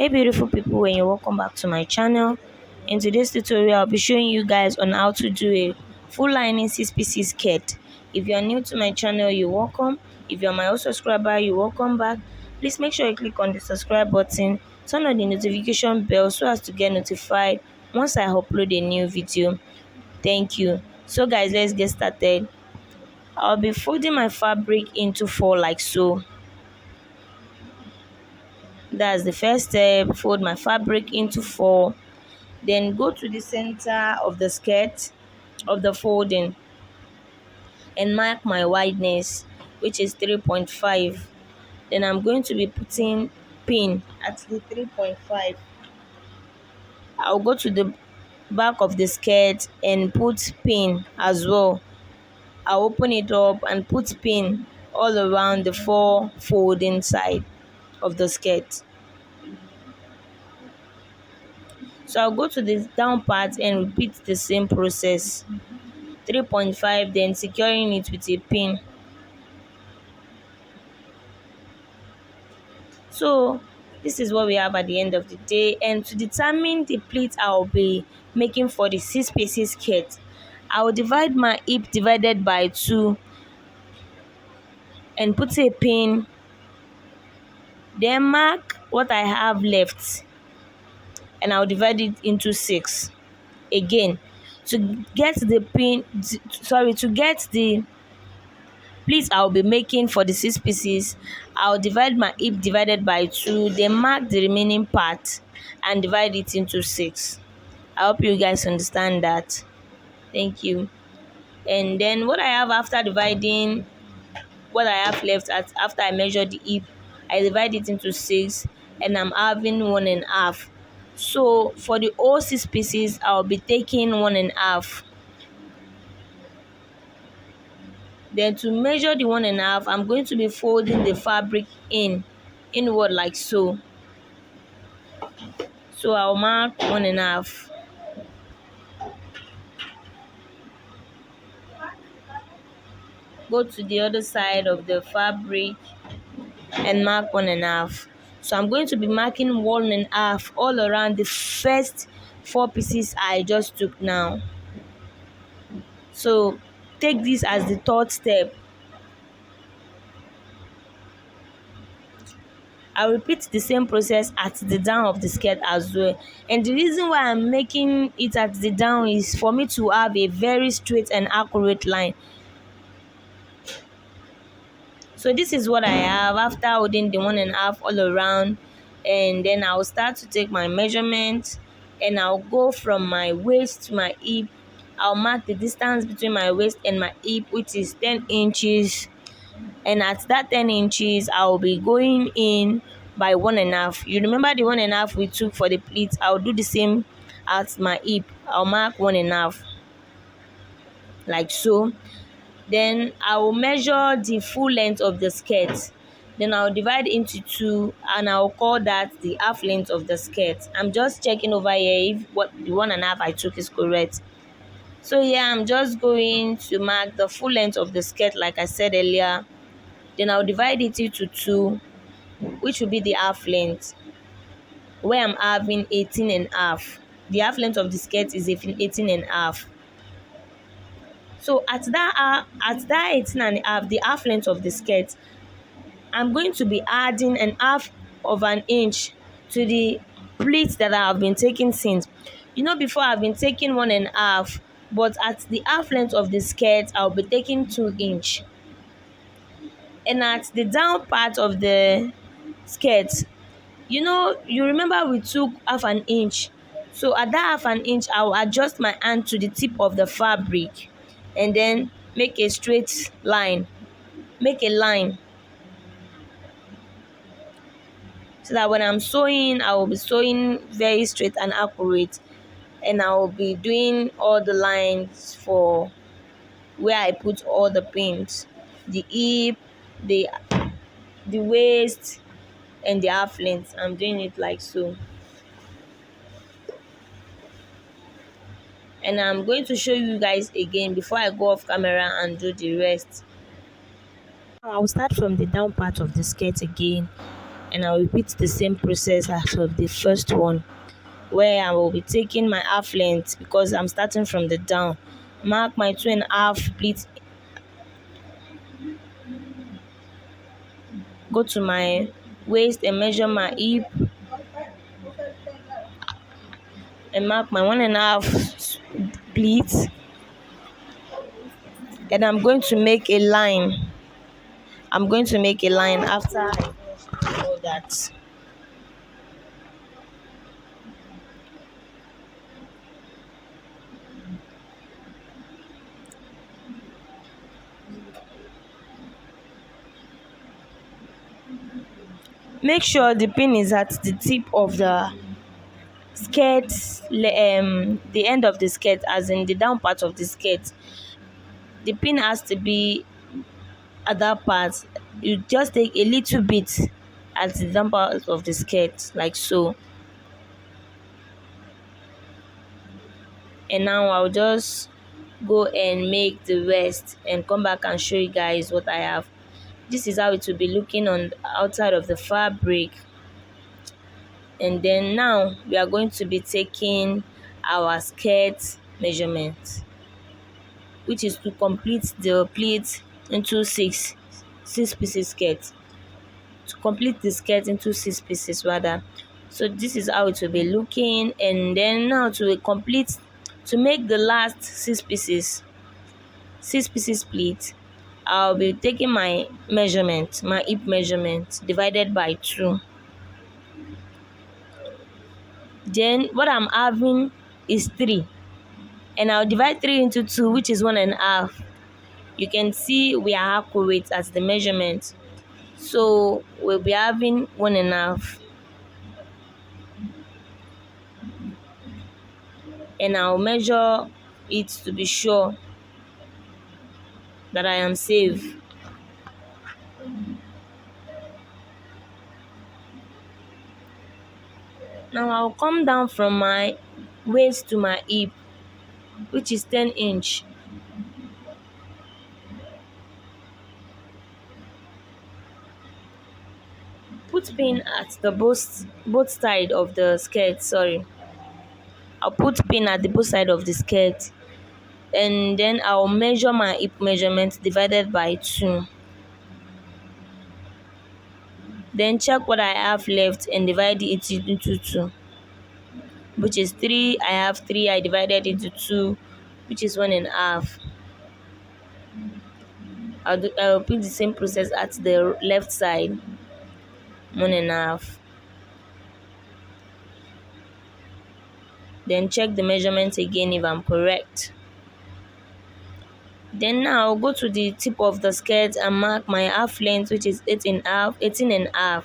Hey beautiful people, and you're welcome back to my channel. In today's tutorial, I'll be showing you guys on how to do a full lining 6 pieces skirt. If you're new to my channel, you're welcome. If you're my old subscriber, you're welcome back. Please make sure you click on the subscribe button, turn on the notification bell so as to get notified once I upload a new video. Thank you. So guys, let's get started. I'll be folding my fabric into 4 like so. That's the first step. Fold my fabric into 4, then go to the center of the skirt of the folding and mark my wideness, which is 3.5. Then I'm going to be putting pin at the 3.5. I'll go to the back of the skirt and put pin as well. I'll open it up and put pin all around the 4 folding side of the skirt. So I'll go to the down part and repeat the same process. 3.5, then securing it with a pin. So this is what we have at the end of the day. And to determine the pleat I'll be making for the 6 pieces skirt, I will divide my hip divided by 2 and put a pin, then mark what I have left and I'll divide it into 6 again. To get the to get the pleat I'll be making for the 6 pieces, I'll divide my hip divided by 2, then mark the remaining part and divide it into 6. I hope you guys understand that. Thank you. And then what I have after dividing, what I have left after I measure the hip, I divide it into 6 and I'm having 1.5. So for the whole 6 pieces, I'll be taking 1.5. Then to measure the 1.5, I'm going to be folding the fabric inward like so. So I'll mark 1.5. Go to the other side of the fabric and mark 1.5. So I'm going to be marking 1.5 all around the first 4 pieces I just took now. So take this as the third step. I'll repeat the same process at the down of the skirt as well. And the reason why I'm making it at the down is for me to have a very straight and accurate line. So this is what I have after holding the 1.5 all around, and then I'll start to take my measurement and I'll go from my waist to my hip. I'll mark the distance between my waist and my hip, which is 10 inches. And at that 10 inches, I'll be going in by 1.5. You remember the 1.5 we took for the pleat? I'll do the same at my hip. I'll mark 1.5 like so. Then I will measure the full length of the skirt. Then I'll divide into 2 and I'll call that the half length of the skirt. I'm just checking over here if what the 1.5 I took is correct. So yeah, I'm just going to mark the full length of the skirt like I said earlier. Then I'll divide it into 2, which will be the half length, where I'm having 18.5. The half length of the skirt is 18.5. So at that 18.5, the half length of the skirt, I'm going to be adding an half of an inch to the pleats that I have been taking since. You know, before I've been taking 1.5, but at the half length of the skirt, I'll be taking 2 inch. And at the down part of the skirt, you know, you remember we took half an inch. So at that half an inch, I'll adjust my hand to the tip of the fabric and then make a straight line. Make a line so that when I'm sewing, I will be sewing very straight and accurate, and I will be doing all the lines for where I put all the pins, the hip, the waist, and the half length. I'm doing it like so. And I'm going to show you guys again before I go off camera and do the rest. I'll start from the down part of the skirt again. and I'll repeat the same process as of the first one, where I will be taking my half length because I'm starting from the down. Mark my 2.5 pleats, go to my waist and measure my hip and mark my 1.5 pleats, and I'm going to make a line. I'm going to make a line after I finish all that. Make sure the pin is at the tip of the skirt, the end of the skirt, as in the down part of the skirt. The pin has to be at that part. You just take a little bit at the down part of the skirt, like so. And now I'll just go and make the rest and come back and show you guys what I have. This is how it will be looking on the outside of the fabric. And then now we are going to be taking our skirt measurement, which is to complete the pleat into six pieces skirt, to complete the skirt into 6 pieces rather. So this is how it will be looking. And then now to make the last 6 pieces pleat, I'll be taking my measurement, my hip measurement, divided by 2. Then what I'm having is 3, and I'll divide 3 into 2, which is 1.5. You can see we are accurate at the measurement, so we'll be having 1.5, and I'll measure it to be sure that I am safe. Now I'll come down from my waist to my hip, which is 10 inch. Put pin at the both side of the skirt. Sorry, I'll put pin at the both side of the skirt, and then I'll measure my hip measurement divided by 2. Then check what I have left and divide it into 2, which is 3. I have 3. I divided into 2, which is 1.5. I'll repeat the same process at the left side. 1.5. Then check the measurement again if I'm correct. Then now I'll go to the tip of the skirt and mark my half length, which is 18.5.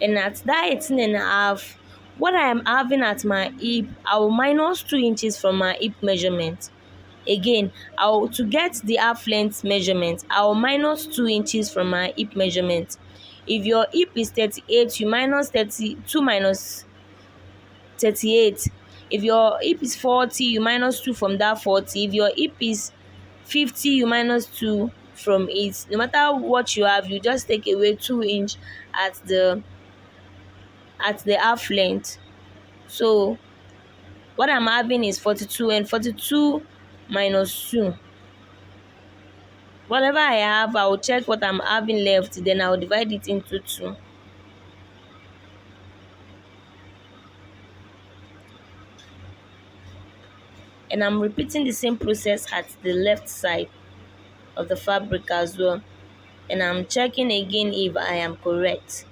And at that 18.5, what I am having at my hip, I will minus 2 inches from my hip measurement. Again, to get the half length measurement, I will minus 2 inches from my hip measurement. If your hip is 38, you minus 32 minus 38. If your hip is 40, you minus 2 from that 40. If your hip is 50, you minus 2 from it. No matter what you have, you just take away 2 inch at the half length. So what I'm having is 42, and 42 minus 2. Whatever I have, I will check what I'm having left, then I'll divide it into 2. And I'm repeating the same process at the left side of the fabric as well. And I'm checking again if I am correct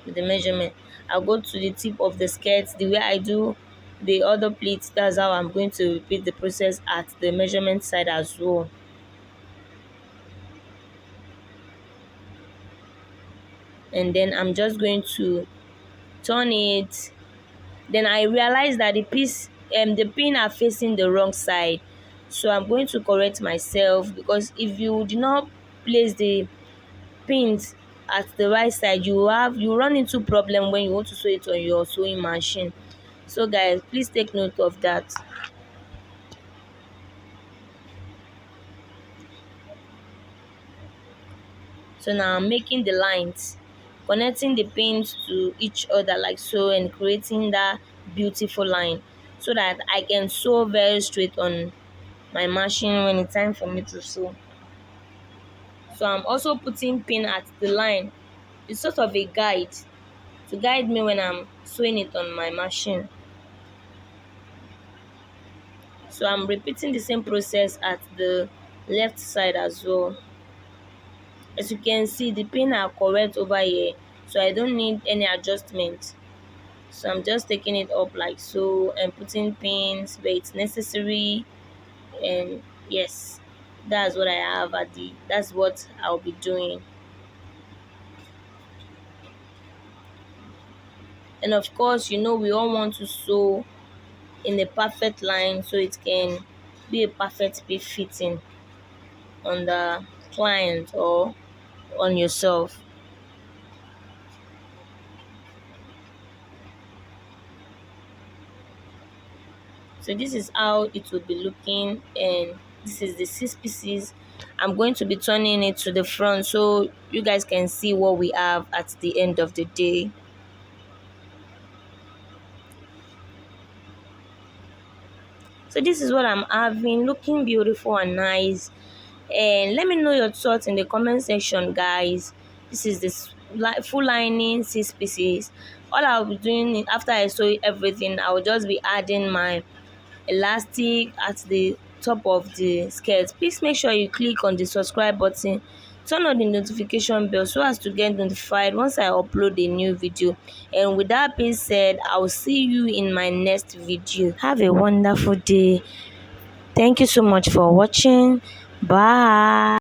with the measurement. I'll go to the tip of the skirt the way I do the other pleats. That's how I'm going to repeat the process at the measurement side as well. And then I'm just going to turn it. Then I realize that the pin are facing the wrong side, so I'm going to correct myself, because if you do not place the pins at the right side, you run into problem when you want to sew it on your sewing machine. So guys, please take note of that. So now I'm making the lines. connecting the pins to each other like so, and creating that beautiful line so that I can sew very straight on my machine when it's time for me to sew. So I'm also putting pin at the line. It's sort of a guide to guide me when I'm sewing it on my machine. So I'm repeating the same process at the left side as well. As you can see, the pin are correct over here, so I don't need any adjustment. So I'm just taking it up like so and putting pins where it's necessary. And yes, that's what I have at the that's what I'll be doing. And of course, we all want to sew in a perfect line so it can be a perfect fitting on the client or on yourself. So this is how it will be looking, and this is the 6 pieces. I'm going to be turning it to the front so you guys can see what we have at the end of the day. So this is what I'm having, looking beautiful and nice. And let me know your thoughts in the comment section, guys. This is this full lining 6 pieces. All I'll be doing after I sew everything, I will just be adding my elastic at the top of the skirt. Please make sure you click on the subscribe button, turn on the notification bell so as to get notified once I upload a new video. And with that being said, I will see you in my next video. Have a wonderful day. Thank you so much for watching. Bye.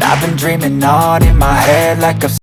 I've been dreaming on in my head like a